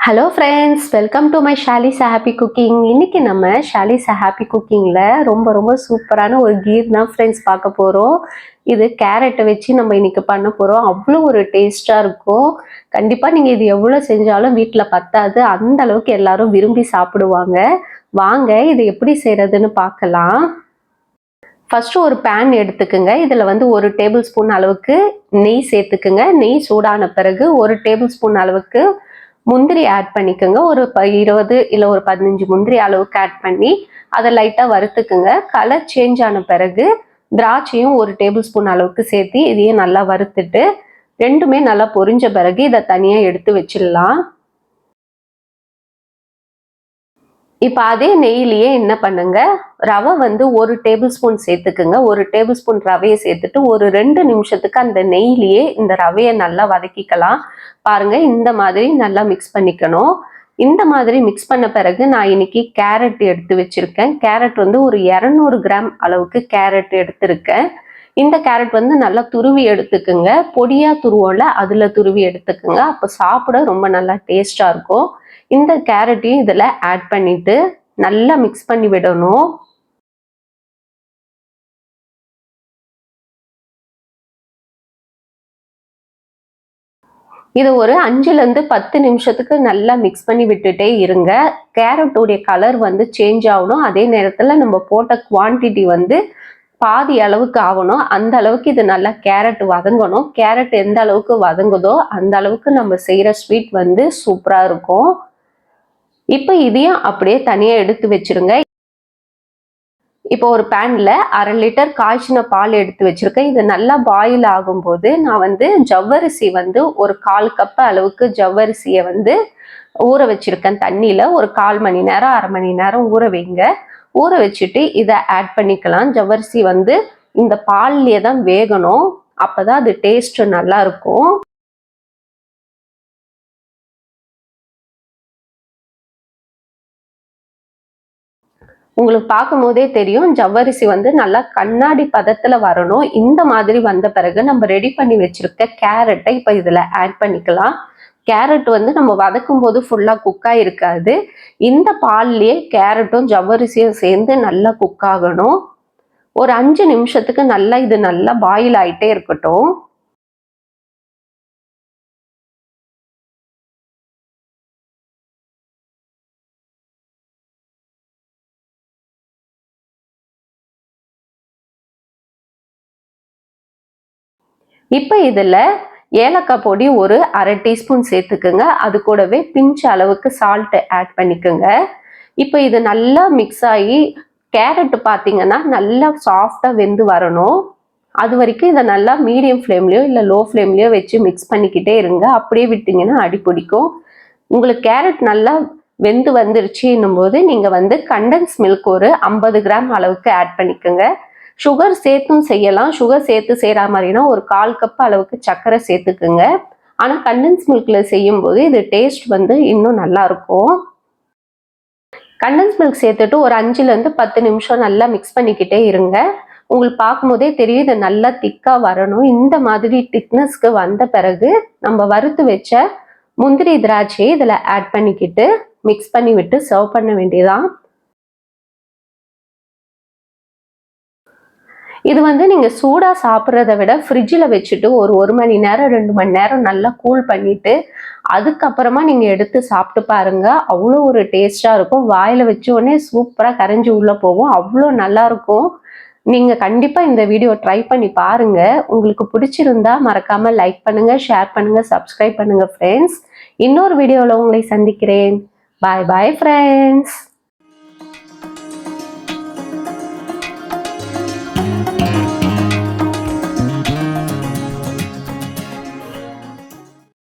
Hello friends, welcome to my Shali's happy cooking. இன்னைக்கு நம்ம Shali's happy குக்கிங்கில் ரொம்ப சூப்பரான ஒரு கீர் தான் ஃப்ரெண்ட்ஸ் பார்க்க போகிறோம். இது கேரட்டை வச்சு நம்ம இன்னைக்கு பண்ண போகிறோம். அவ்வளோ ஒரு டேஸ்ட்டாக இருக்கும். கண்டிப்பாக நீங்கள் இது எவ்வளோ செஞ்சாலும் வீட்டில் பத்தாது, அந்த அளவுக்கு எல்லாரும் விரும்பி சாப்பிடுவாங்க. வாங்க இது எப்படி செய்கிறதுன்னு பார்க்கலாம். ஃபஸ்ட்டு ஒரு பேன் எடுத்துக்குங்க. இதில் ஒரு 1 டேபிள் ஸ்பூன் அளவுக்கு நெய் சேர்த்துக்குங்க. நெய் சூடான பிறகு 1 டேபிள் ஸ்பூன் அளவுக்கு முந்திரி ஆட் பண்ணிக்கோங்க. ஒரு 20 இல்லை ஒரு 15 முந்திரி அளவுக்கு ஆட் பண்ணி அதை லைட்டாக வறுத்துக்குங்க. கலர் சேஞ்ச் ஆன பிறகு திராட்சையும் 1 டேபிள் ஸ்பூன் அளவுக்கு சேர்த்து இதையும் நல்லா வறுத்துட்டு ரெண்டுமே நல்லா பொரிஞ்ச பிறகு இதை தனியாக எடுத்து வச்சிடலாம். இப்போ அதே நெய்யிலேயே என்ன பண்ணுங்க, ரவை 1 டேபிள் ஸ்பூன் சேர்த்துக்குங்க. 1 டேபிள் ஸ்பூன் ரவையை சேர்த்துட்டு ஒரு 2 நிமிஷத்துக்கு அந்த நெய்யிலேயே இந்த ரவையை நல்லா வதக்கிக்கலாம். பாருங்க, இந்த மாதிரி நல்லா மிக்ஸ் பண்ணிக்கணும். இந்த மாதிரி மிக்ஸ் பண்ண பிறகு நான் இன்னைக்கு கேரட் எடுத்து வச்சிருக்கேன். கேரட் ஒரு 200 கிராம் அளவுக்கு கேரட் எடுத்திருக்கேன். இந்த கேரட் நல்லா துருவி எடுத்துக்குங்க. பொடியா துருவோம்ல, அதுல துருவி எடுத்துக்குங்க. அப்போ சாப்பிட ரொம்ப நல்லா டேஸ்டா இருக்கும். இந்த கேரட்டையும் இதில் ஆட் பண்ணிட்டு நல்லா மிக்ஸ் பண்ணி விடணும். இது ஒரு 5லேருந்து 10 நிமிஷத்துக்கு நல்லா மிக்ஸ் பண்ணி விட்டுட்டே இருங்க. கேரட்டோடைய கலர் சேஞ்ச் ஆகணும். அதே நேரத்தில் நம்ம போட்ட குவான்டிட்டி பாதி அளவுக்கு ஆகணும். அந்த அளவுக்கு இது நல்லா கேரட் வதங்கணும். கேரட் எந்த அளவுக்கு வதங்குதோ அந்த அளவுக்கு நம்ம செய்கிற ஸ்வீட் சூப்பராக இருக்கும். இப்போ இதையும் அப்படியே தனியாக எடுத்து வச்சிருங்க. இப்போ ஒரு பேன்ல 1/2 லிட்டர் காய்ச்சின பால் எடுத்து வச்சிருக்கேன். இது நல்லா பாயில் ஆகும்போது நான் ஜவ்வரிசி ஒரு 1/4 கப் அளவுக்கு ஜவ்வரிசியை ஊற வச்சிருக்கேன். தண்ணியில ஒரு 1/4 மணி நேரம் 1/2 மணி நேரம் ஊற வைங்க. ஊற வச்சுட்டு இதை ஆட் பண்ணிக்கலாம். ஜவ்வரிசி இந்த பால்லையே தான் வேகணும். அப்பதான் அது டேஸ்ட் நல்லா இருக்கும். உங்களுக்கு பார்க்கும் போதே தெரியும், ஜவ்வரிசி நல்லா கண்ணாடி பதத்துல வரணும். இந்த மாதிரி வந்த பிறகு நம்ம ரெடி பண்ணி வச்சிருக்க கேரட்டை இப்போ இதுல ஆட் பண்ணிக்கலாம். கேரட் நம்ம வதக்கும் போது ஃபுல்லா குக் ஆயிருக்காது. இந்த பால்லயே கேரட்டும் ஜவ்வரிசியும் சேர்ந்து நல்லா குக் ஆகணும். ஒரு 5 நிமிஷத்துக்கு இது நல்லா பாயில் ஆயிட்டே இருக்கட்டும். இப்போ இதில் ஏலக்காய் பொடி ஒரு 1/2 டீஸ்பூன் சேர்த்துக்குங்க. அது கூடவே பிஞ்ச் அளவுக்கு சால்ட் ஆட் பண்ணிக்கோங்க. இப்போ இது நல்லா மிக்ஸ் ஆகி கேரட் பார்த்தீங்கன்னா நல்லா சாஃப்டாக வெந்து வரணும். அது வரைக்கும் இதை நல்லா மீடியம் ஃப்ளேம்லையோ இல்லை லோ ஃப்ளேம்லையோ வச்சு மிக்ஸ் பண்ணிக்கிட்டே இருங்க. அப்படியே விட்டிங்கன்னா அடி பிடிக்கும். உங்களுக்கு கேரட் நல்லா வெந்து வந்துருச்சுன்னும் போது நீங்கள் கண்டன்ஸ் மில்க் ஒரு 50 கிராம் அளவுக்கு ஆட் பண்ணிக்கோங்க. சுகர் சேர்த்தும் செய்யலாம். சுகர் சேர்த்து செய்கிற மாதிரினா ஒரு 1/4 கப் அளவுக்கு சர்க்கரை சேர்த்துக்குங்க. ஆனால் கண்டன்ஸ் மில்க்ல செய்யும் போது இது டேஸ்ட் இன்னும் நல்லா இருக்கும். கண்டன்ஸ் மில்க் சேர்த்துட்டு ஒரு 5லேருந்து 10 நிமிஷம் நல்லா மிக்ஸ் பண்ணிக்கிட்டே இருங்க. உங்களுக்கு பார்க்கும்போதே தெரியும் இது நல்லா திக்காக வரணும். இந்த மாதிரி திக்னஸ்க்கு வந்த பிறகு நம்ம வறுத்து வச்ச முந்திரி திராட்சையை இதில் ஆட் பண்ணிக்கிட்டு மிக்ஸ் பண்ணி விட்டு சர்வ் பண்ண வேண்டியதான். இது நீங்கள் சூடாக சாப்பிட்றத விட ஃப்ரிட்ஜில் வச்சுட்டு ஒரு 1 மணி நேரம் 2 மணி நேரம் நல்லா கூல் பண்ணிவிட்டு அதுக்கப்புறமா நீங்கள் எடுத்து சாப்பிட்டு பாருங்க. அவ்வளோ ஒரு டேஸ்ட்டாக இருக்கும். வாயில் வச்ச உடனே சூப்பராக கரைஞ்சி உள்ளே போகும். அவ்வளோ நல்லாயிருக்கும். நீங்கள் கண்டிப்பாக இந்த வீடியோ ட்ரை பண்ணி பாருங்கள். உங்களுக்கு பிடிச்சிருந்தா மறக்காமல் லைக் பண்ணுங்கள், ஷேர் பண்ணுங்கள், சப்ஸ்கிரைப் பண்ணுங்கள் ஃப்ரெண்ட்ஸ். இன்னொரு வீடியோவில் உங்களை சந்திக்கிறேன். பாய் பாய் ஃப்ரெண்ட்ஸ்.